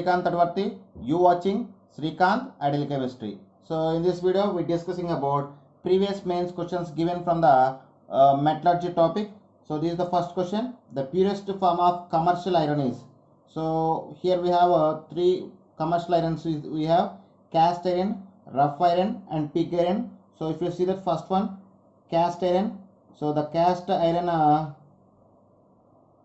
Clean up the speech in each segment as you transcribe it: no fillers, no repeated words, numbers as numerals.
Srikanth Tadvarti. You watching Srikanth Ideal Chemistry. So in this video we discussing about previous mains questions given from the metallurgy topic. So this is the first question. The purest form of commercial iron is. So here we have three commercial irons. We have cast iron, rough iron and pig iron. So if you see that first one, cast iron. So the cast iron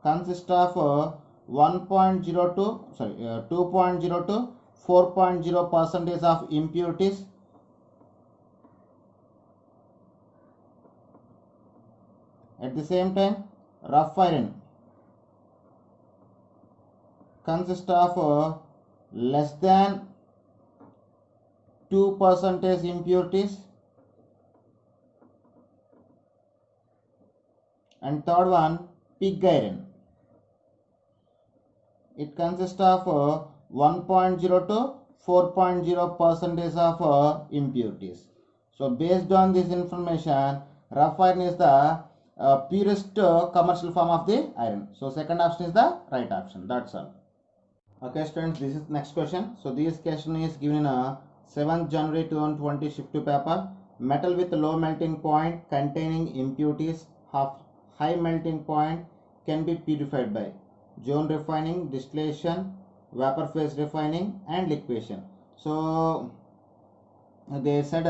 consists of 2.0 to 4.0 percentage of impurities. At the same time, rough iron consists of less than 2 percentage impurities. And third one, pig iron. It consists of 1.0 to 4.0 percentage of impurities. So based on this information, rough iron is the purest commercial form of the iron. So second option is the right option. That's all. Okay students, this is next question. So this question is given in a 7th January 2020 shift to paper. Metal with low melting point containing impurities of high melting point can be purified by zone refining, distillation, vapor phase refining and liquefaction. So they said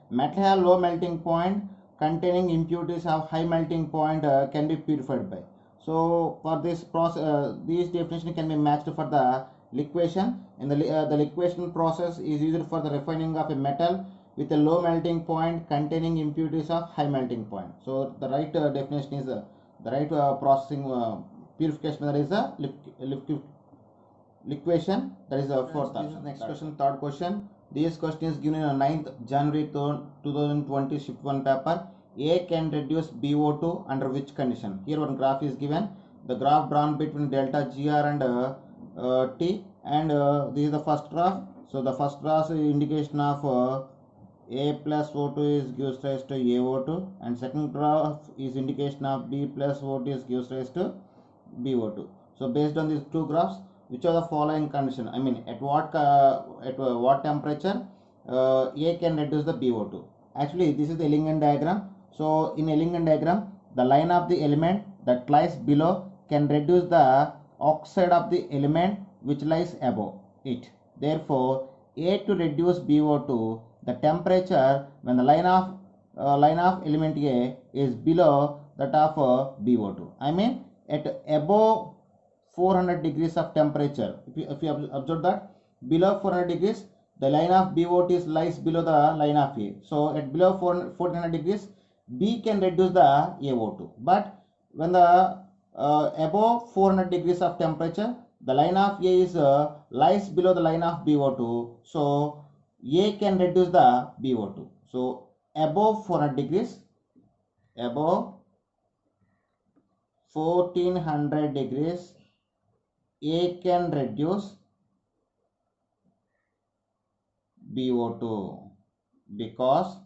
metal have low melting point containing impurities of high melting point can be purified by. So for this process, these definition can be matched for the liquefaction. And the liquefaction process is used for the refining of a metal with a low melting point containing impurities of high melting point. So the right definition is the right processing purification, that is a liquefaction, that is the fourth option. Next question, third question. This question is given on 9th January 2020 shift 1 paper. A can reduce BO2 under which condition? Here one graph is given. The graph drawn between delta GR and T, and this is the first graph. So the first graph is indication of A plus O2 is gives rise to AO2, and second graph is indication of B plus O2 is gives rise to BO2. So based on these two graphs, which are the following condition? I mean, at what temperature A can reduce the BO2? Actually, this is the Ellingen diagram. So in Ellingen diagram, the line of the element that lies below can reduce the oxide of the element which lies above it. Therefore, A to reduce BO2, the temperature when the line of element A is below that of BO2. I mean, at above 400 degrees of temperature, if you observe that below 400 degrees, the line of BO2 lies below the line of A. So at below 400 degrees, B can reduce the AO2. But when the above 400 degrees of temperature, the line of A is lies below the line of BO2. So A can reduce the BO2. So above 400 degrees, above 1400 degrees, A can reduce BO2 because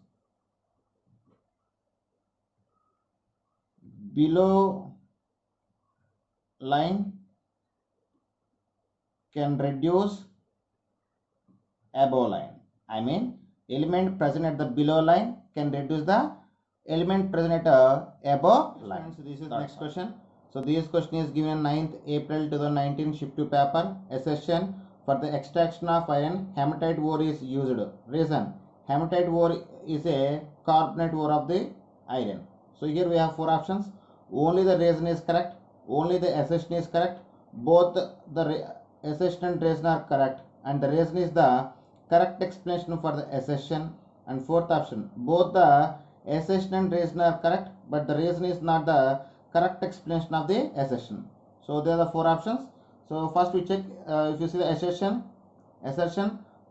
below line can reduce above line. I mean, element present at the below line can reduce the element present at above line. So this is next question. So this question is given 9th April 2019 shift to paper. Assertion: for the extraction of iron, hematite ore is used. Reason: hematite ore is a carbonate ore of the iron. So here we have four options. Only the reason is correct. Only the assertion is correct. Both the assertion and reason are correct, and the reason is the correct explanation for the assertion. And fourth option, both the assertion and reason are correct, but the reason is not the correct explanation of the assertion. So there are the four options. So first we check if you see the assertion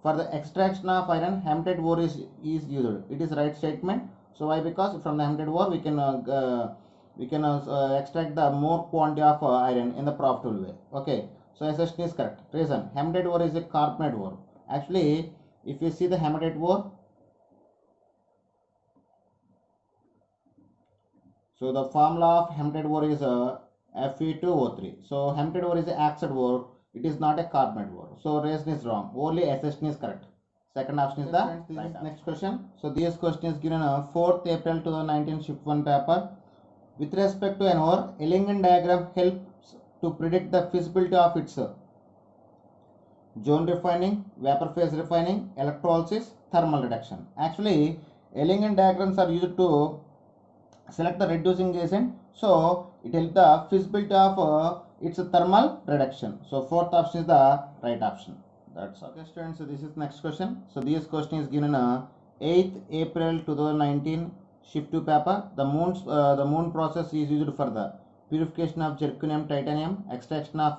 for the extraction of iron, hematite ore is used. It is right statement. So why? Because from the hematite ore we can extract the more quantity of iron in the profitable way. Okay, so assertion is correct. Reason: hematite ore is a carbonate ore. Actually, if you see the hematite ore, so the formula of hematite ore is Fe2O3. So hematite ore is an oxide ore. it is not a carbonate ore. So reason is wrong. Only accession is correct. Second option is the right. Next question. So this question is given on 4th April 2019 shift 1 paper. With respect to an ore, a Lingen diagram helps to predict the feasibility of its zone refining, vapor phase refining, electrolysis, thermal reduction. Actually, Lingen diagrams are used to select the reducing agent, so it helps the feasibility of its thermal reduction. So fourth option is the right option. That's all. Okay, students. So this is next question. So this question is given on 8th April 2019 shift 2 paper. The moon process is used for the purification of zirconium, titanium, extraction of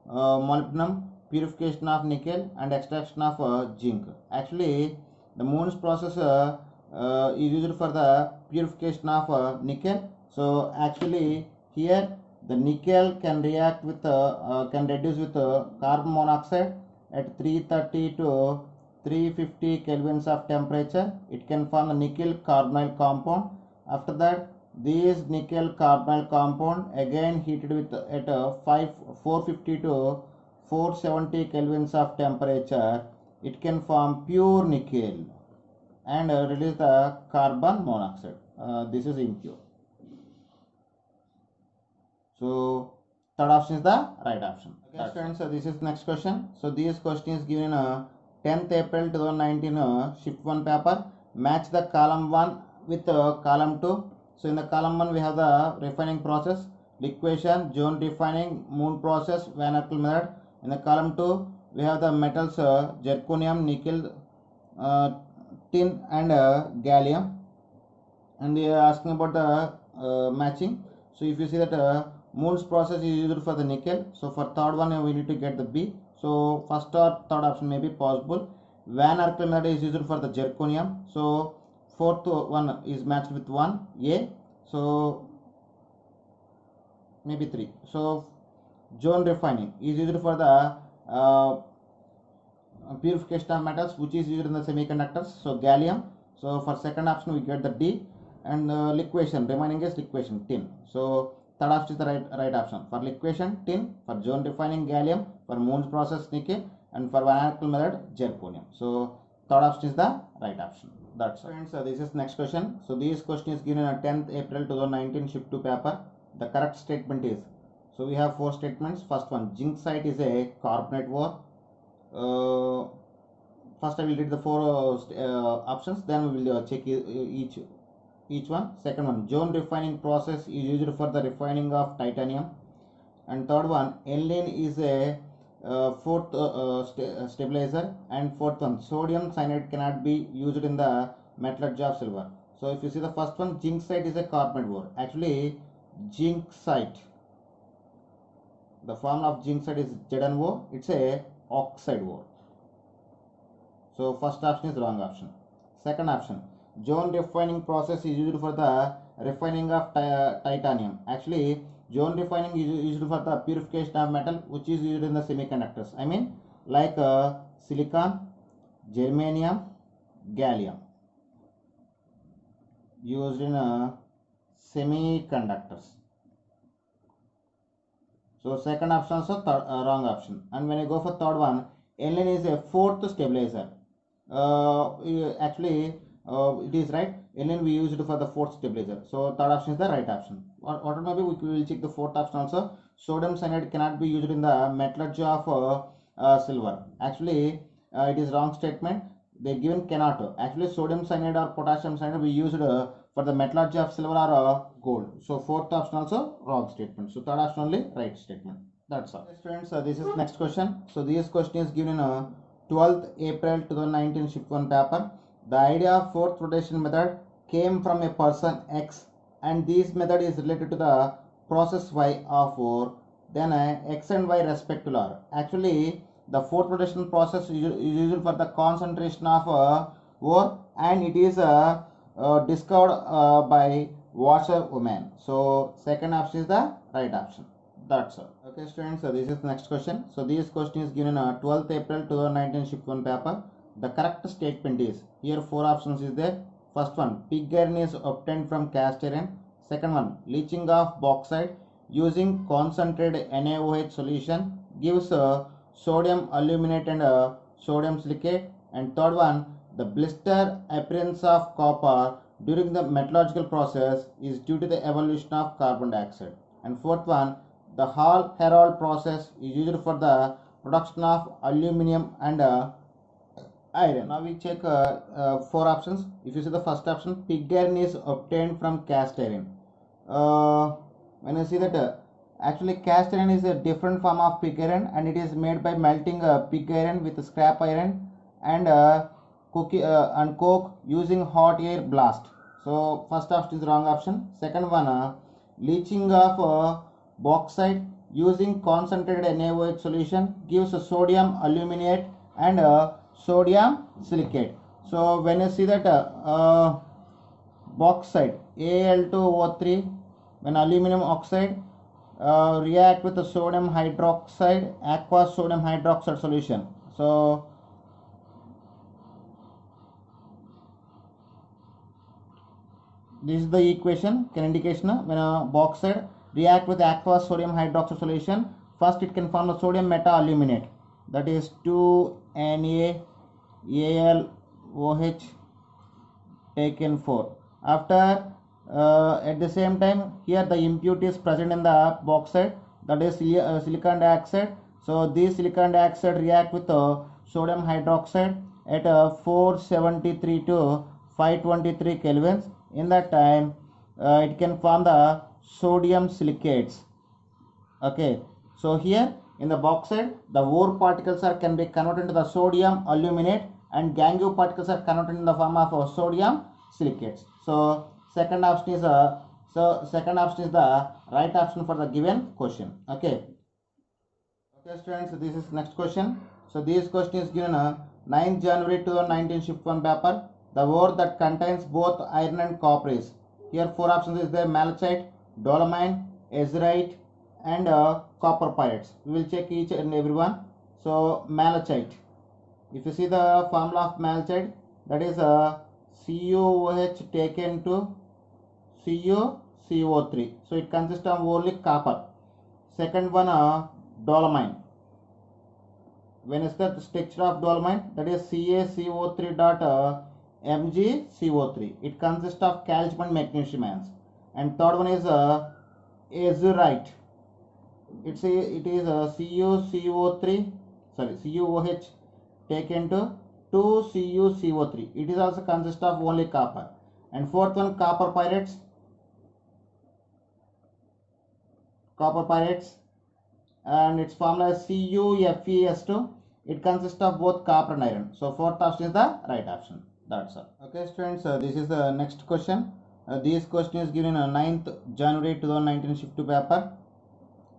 molybdenum, purification of nickel, and extraction of zinc. Actually, the moon's process is used for the purification of nickel. So actually here the nickel can react with can reduce with carbon monoxide at 330 to 350 kelvins of temperature. It can form a nickel carbonyl compound. After that, this nickel carbonyl compound again heated with at 450 to 470 kelvins of temperature, it can form pure nickel and release the carbon monoxide. This is impure. So third option is the right option. Okay, students. So this is next question. So this question is given 10th April 2019 shift 1 paper. Match the column 1 with column 2. So in the column 1 we have the refining process, liquefaction, zone refining, moon process, Van Arkel method. In the column 2 we have the metals zirconium, nickel, tin and gallium, and they are asking about the matching. So if you see that moon's process is used for the nickel, so for third one we need to get the B. So first or third option may be possible. Van Arkel method is used for the zirconium, so fourth one is matched with 1 A, so maybe 3. So zone refining is used for the purification of metals, which is used in the semiconductors, so gallium. So for second option we get the D, and liquefaction remaining is liquefaction, tin. So third option is the right option. For liquefaction, tin; for zone refining, gallium; for moon's process, nickel; and for Van Arkel method, zirconium. So third option is the right option. That's all. Friends, this is next question. So this question is given on 10th April 2019 shift 2 paper. The correct statement is, so we have 4 statements. First one, zincite is a carbonate ore. First I will read the 4 options, then we will check each one. Second one, zone refining process is used for the refining of titanium. And third one, aniline is a fourth stabilizer. And fourth one, sodium cyanide cannot be used in the metallurgy of silver. So if you see the first one, zincite is a carbonate ore. Actually, zincite, the formula of zincite is ZnO. It's a oxide ore. So first option is wrong option. Second option, zone refining process is used for the refining of titanium. Actually, zone refining is used for the purification of metal, which is used in the semiconductors. I mean, like silicon, germanium, gallium, used in semiconductors. So second option also wrong option. And when you go for third one, aniline is a fourth stabilizer. Actually, it is right. Aniline we used for the fourth stabilizer. So third option is the right option. Or maybe we will check the fourth option also. Sodium cyanide cannot be used in the metallurgy of silver. Actually, it is wrong statement. They given cannot. Actually, sodium cyanide or potassium cyanide we used for the metallurgy of silver or gold. So fourth option also wrong statement. So third option only right statement. That's all. Okay, students, this is next question. So this question is given in 12th April 2019 shift 1 paper. The idea of fourth rotation method came from a person X, and this method is related to the process Y of ore. Then X and Y respectively are. Actually, the fourth rotation process is used for the concentration of ore, and it is discovered by washerwoman. So second option is the right option. That's all. Okay, students, so this is the next question. So this question is given on 12th April 2019 shift 1 paper. The correct statement is, here 4 options is there. First one, pig iron is obtained from cast iron. Second one, leaching of bauxite using concentrated NaOH solution gives sodium aluminate and sodium silicate. And third one, the blister appearance of copper during the metallurgical process is due to the evolution of carbon dioxide. And fourth one, the Hall Herold process is used for the production of aluminum and iron. Now we check four options. If you see the first option, pig iron is obtained from cast iron. When you see that actually cast iron is a different form of pig iron, and it is made by melting pig iron with scrap iron and and coke using hot air blast. So first option is wrong option. Second one, leaching of bauxite using concentrated NaOH solution gives a sodium aluminate and sodium silicate. So when you see that bauxite Al2O3, when aluminum oxide react with the sodium hydroxide, aqueous sodium hydroxide solution. So this is the equation can indication when a bauxite react with aqueous sodium hydroxide solution, first it can form the sodium meta aluminate, that is 2NaAlOH taken 4. After at the same time here the impurities present in the bauxite, that is silicon dioxide. So this silicon dioxide react with sodium hydroxide at 473 to 523 kelvins. In that time it can form the sodium silicates. Okay, so here in the bauxite the ore particles can be converted into the sodium aluminate and gangue particles are converted in the form of sodium silicates. So second option is the right option for the given question. Okay students, this is next question. So this question is given 9th January 2019 shift 1 paper. The ore that contains both iron and copper is, here four options is there: malachite, dolomite, azurite and copper pyrites. We will check each and every one. So malachite, if you see the formula of malachite, that is CuOH taken to CuCO3. So it consists of only copper. Second one, dolomite. When is the structure of dolomite, that is CaCO3 dot MgCO3. It consists of calcium and magnesium ions. And third one is azurite. It is CuOH taken to 2CuCO3. It is also consists of only copper. And fourth one, copper pyrites, and its formula is CuFeS2. It consists of both copper and iron. So fourth option is the right option. That's all. Okay students, this is the next question. This question is given on 9th January 2019 shift 2 paper.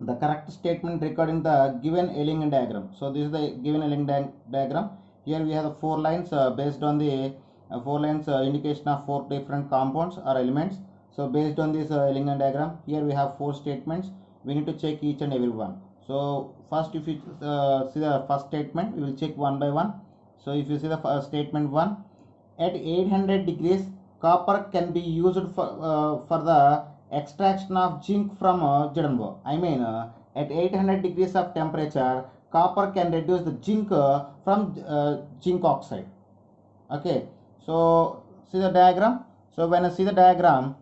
The correct statement regarding the given Ehrling diagram. So this is the given Ehrling diagram. Here we have the 4 lines based on the 4 lines indication of 4 different compounds or elements. So based on this Ehrling diagram, here we have 4 statements. We need to check each and every one. So first, if you see the first statement, we will check one by one. So if you see the statement 1, at 800 degrees, copper can be used for the extraction of zinc from Jadenbo. I mean, at 800 degrees of temperature, copper can reduce the zinc from zinc oxide. Okay, so see the diagram. So when I see the diagram,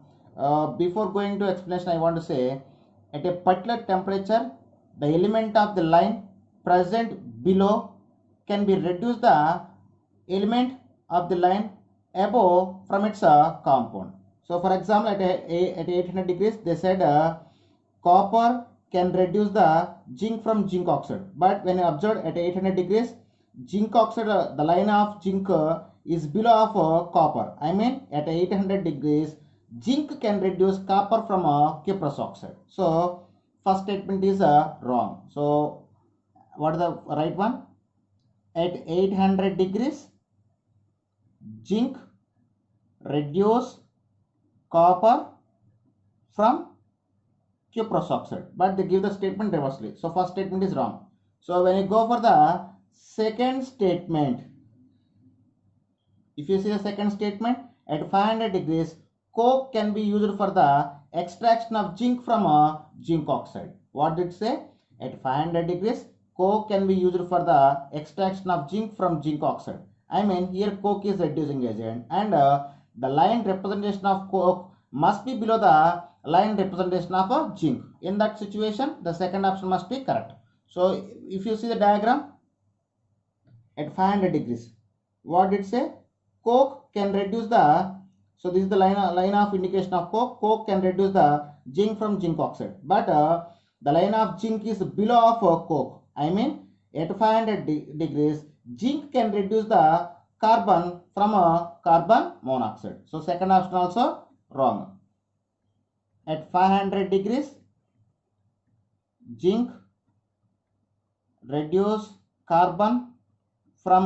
before going to explanation, I want to say, at a particular temperature, the element of the line present below can be reduced the element of the line above from its compound. So for example, at 800 degrees, they said copper can reduce the zinc from zinc oxide. But when you observe at 800 degrees, zinc oxide, the line of zinc is below of copper. I mean, at 800 degrees, zinc can reduce copper from cuprous oxide. So first statement is wrong. So what is the right one? At 800 degrees, zinc reduce copper from cuprous oxide, but they give the statement reversely. So first statement is wrong. So when you go for the second statement, if you see the second statement, at 500 degrees, coke can be used for the extraction of zinc from zinc oxide. What did it say? At 500 degrees, coke can be used for the extraction of zinc from zinc oxide. I mean here coke is reducing agent, and the line representation of coke must be below the line representation of zinc. In that situation, the second option must be correct. So if you see the diagram at 500 degrees, what did it say? Coke can reduce the, so this is the line of indication of coke. Coke can reduce the zinc from zinc oxide, but the line of zinc is below of coke. I mean at 500 degrees, zinc can reduce the carbon from carbon monoxide. So second option also wrong. At 500 degrees, zinc reduce carbon from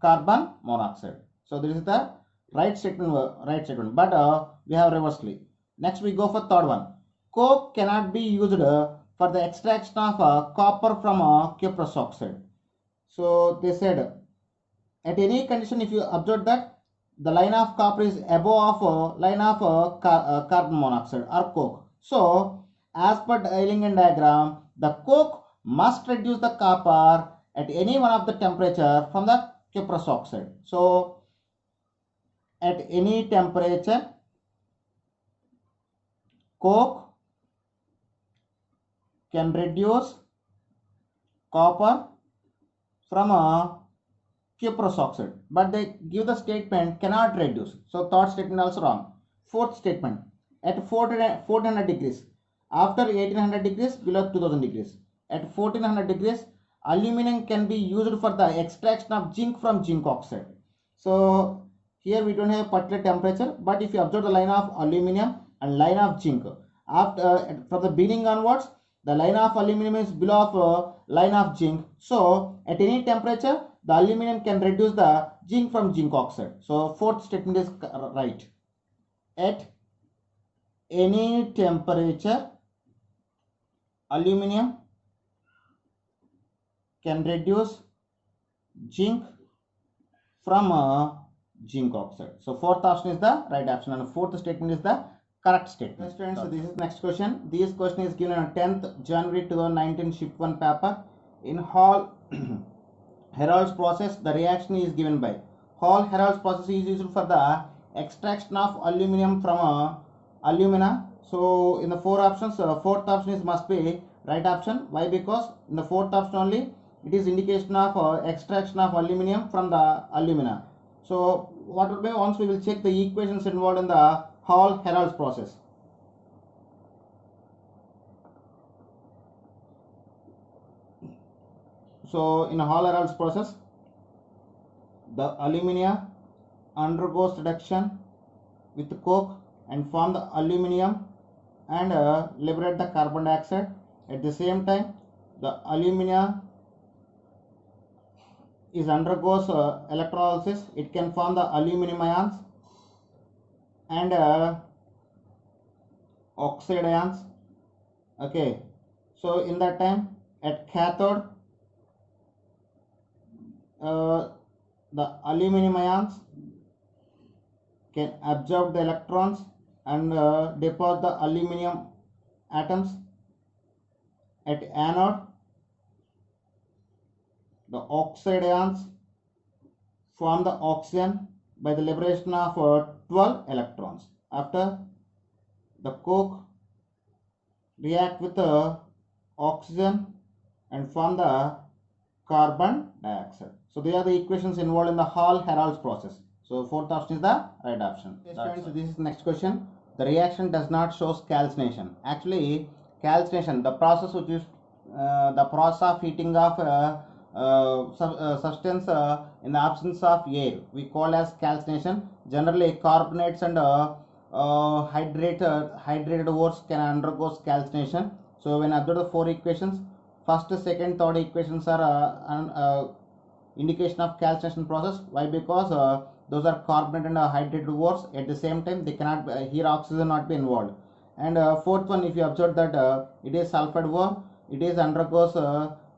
carbon monoxide. So this is the right statement, but we have reversely. Next we go for third one. Coke cannot be used for the extraction of copper from cuprous oxide. So they said at any condition, if you observe that the line of copper is above of line of carbon monoxide or coke. So as per the Eilingen diagram, the coke must reduce the copper at any one of the temperature from the cuprous oxide. So at any temperature, coke can reduce copper from cuprous oxide, but they give the statement cannot reduce. So third statement also wrong. Fourth statement, at 1400 degrees, after 1800 degrees, below 2000 degrees, at 1400 degrees, aluminum can be used for the extraction of zinc from zinc oxide. So here we don't have particular temperature, but if you observe the line of aluminum and line of zinc, after from the beginning onwards, the line of aluminum is below of line of zinc. So at any temperature, the aluminum can reduce the zinc from zinc oxide. So fourth statement is right. At any temperature, aluminum can reduce zinc from zinc oxide. So fourth option is the right option, and fourth statement is the correct statement. Students, so this is next question. This question is given on 10th January 2019 Shift 1 paper. In Hall Herold's process, the reaction is given by Hall Herold's process is used for the extraction of aluminum from alumina. So in the four options, fourth option is must be right option. Why? Because in the fourth option only it is indication of extraction of aluminum from the alumina. So what will be, once we will check the equations involved in the Hall Herold's process. So in Hall Herold's process, the alumina undergoes reduction with coke and form the aluminium and liberate the carbon dioxide. At the same time, the alumina is undergoes electrolysis. It can form the aluminum ions and oxide ions. Okay, so in that time at cathode, the aluminum ions can absorb the electrons and deposit the aluminum atoms. At anode, the oxide ions form the oxygen by the liberation of 12 electrons. After, the coke react with the oxygen and form the carbon dioxide. So these are the equations involved in the Hall Herold's process. So fourth option is the right option. Okay, students, so this is the next question. The reaction does not show calcination. Actually, calcination, the process which is the process of heating of substance in the absence of air, we call as calcination. Generally, carbonates and hydrated ores can undergo calcination. So when observe the four equations, first, second, third equations are indication of calcination process. Why? Because those are carbonate and hydrated ores. At the same time, they cannot here oxygen not be involved. And fourth one, if you observe that it is sulfide ore, it is undergoes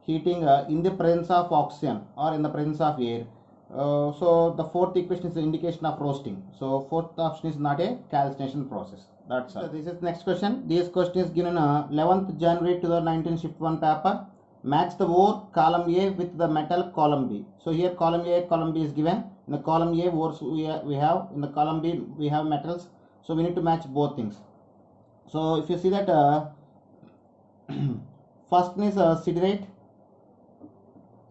heating in the presence of oxygen or in the presence of air. So the fourth equation is the indication of roasting. So fourth option is not a calcination process. That's all. So this is next question. This question is given 11th January 2019 Shift 1 paper. Match the ore column A with the metal column B. So here column A, column B is given. In the column A, ores we have. In the column B, we have metals. So we need to match both things. So if you see that first one is siderite.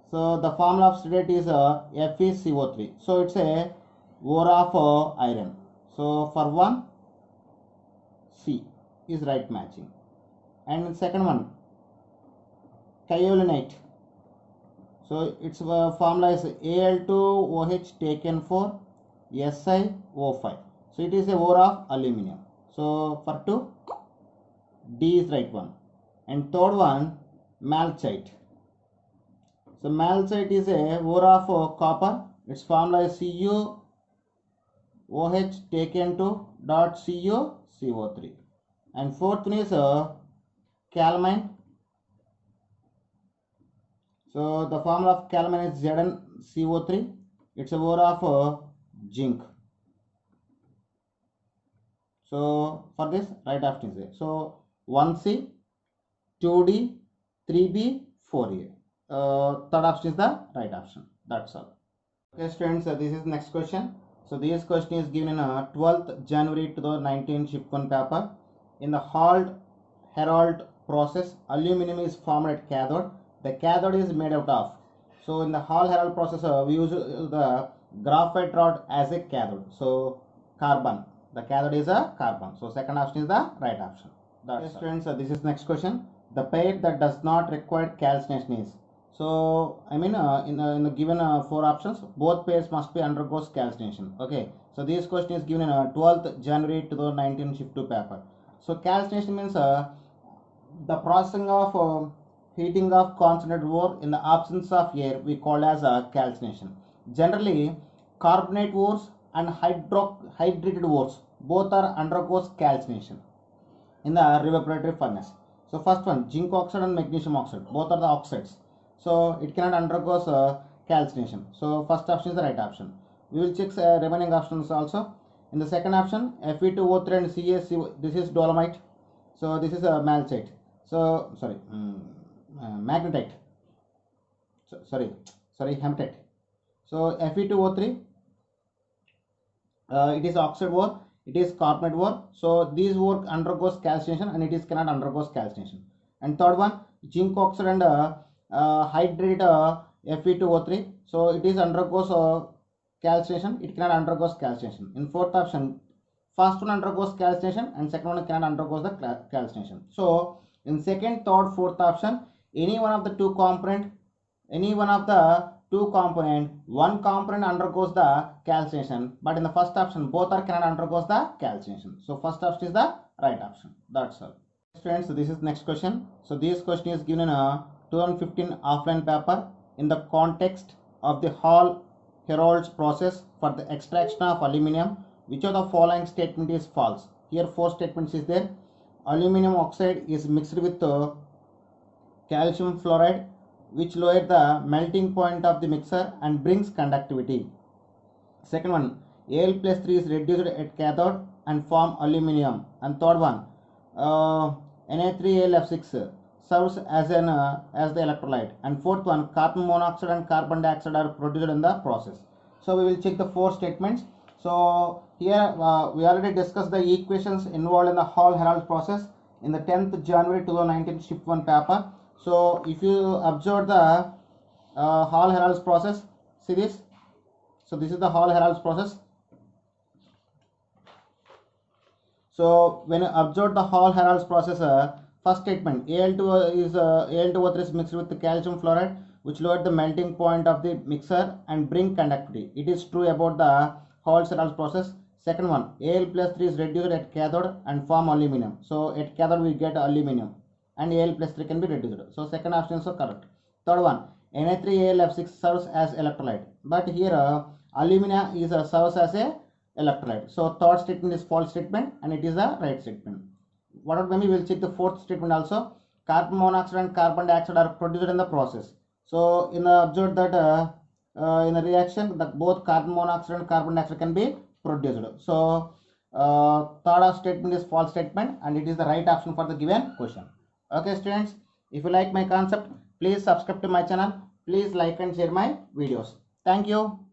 So the formula of siderite is FeCO3. So it's a ore of iron. So for one, C is right matching. And second one, kaolinite. So its formula is Al2OH taken for SiO5. So it is a ore of aluminium. So for 2, D is right one. And third one, malachite. So malachite is a ore of copper. Its formula is CuOH taken to dot CuCO3. And fourth one is calamine. So the formula of calamine is ZnCO3. It's a ore of zinc. So for this, right option is there. So 1C, 2D, 3B, 4A. Third option is the right option. That's all. Okay, students, this is next question. So this question is given in 12th January 2019 shift 1 paper. In the Hall-Héroult process, aluminum is formed at cathode. The cathode is made out of. So in the Hall-Héroult process, we use the graphite rod as a cathode. So carbon. The cathode is a carbon. So second option is the right option. That's students, this is next question. The pair that does not require calcination is. So I mean in the given 4 options, both pairs must be undergoes calcination. Okay. So this question is given in 12th January 2019 shift 2 paper. So calcination means the processing of heating of concentrated ore in the absence of air we call as calcination. Generally, carbonate ores and hydrated ores both are undergoes calcination in the reverberatory furnace. So first one, zinc oxide and magnesium oxide, both are the oxides. So it cannot undergoes calcination. So first option is the right option. We will check remaining options also. In the second option, Fe2O3 and CaCO, this is dolomite. So this is a malachite. So sorry, magnetite. So, sorry, hematite. So Fe2O3, it is oxide ore, it is carbonate ore. So these ore undergoes calcination and it is cannot undergoes calcination. And third one, zinc oxide and hydrate Fe2O3. So it is undergoes calcination, it cannot undergoes calcination. In fourth option, first one undergoes calcination and second one cannot undergoes the calcination. So in second, third, fourth option, any one of the two component, one component undergoes the calcination, but in the first option, both are cannot undergoes the calcination. So first option is the right option. That's all. Friends, this is next question. So this question is given in a 2015 offline paper in the context of the Hall-Héroult process for the extraction of aluminium. Which of the following statement is false? Here 4 statements is there. Aluminum oxide is mixed with calcium fluoride, which lower the melting point of the mixer and brings conductivity. Second one, Al+3 is reduced at cathode and form aluminium. And third one, Na3Al(F6) serves as the electrolyte. And fourth one, carbon monoxide and carbon dioxide are produced in the process. So we will check the 4 statements. So here we already discussed the equations involved in the Hall-Héroult process in the 10th January 2019 shift 1 paper. So if you observe the Hall-Héroult process, see this. So this is the Hall-Héroult process. So when you observe the Hall-Héroult process, first statement, Al2O3 is mixed with the calcium fluoride, which lower the melting point of the mixer and bring conductivity. It is true about the Hall-Héroult process. Second one, Al+3 is reduced at cathode and form aluminium. So at cathode we get aluminium and Al+3 can be reduced. So second option is correct. Third one, Na3Al(F6) serves as electrolyte. But here alumina is serves as a electrolyte. So third statement is false statement and it is the right statement. What about maybe we will check the fourth statement also. Carbon monoxide and carbon dioxide are produced in the process. So in observe that in a reaction that both carbon monoxide and carbon dioxide can be produced. So third statement is false statement and it is the right option for the given question. Okay students, if you like my concept, Please subscribe to my channel. Please like and share my videos. Thank you.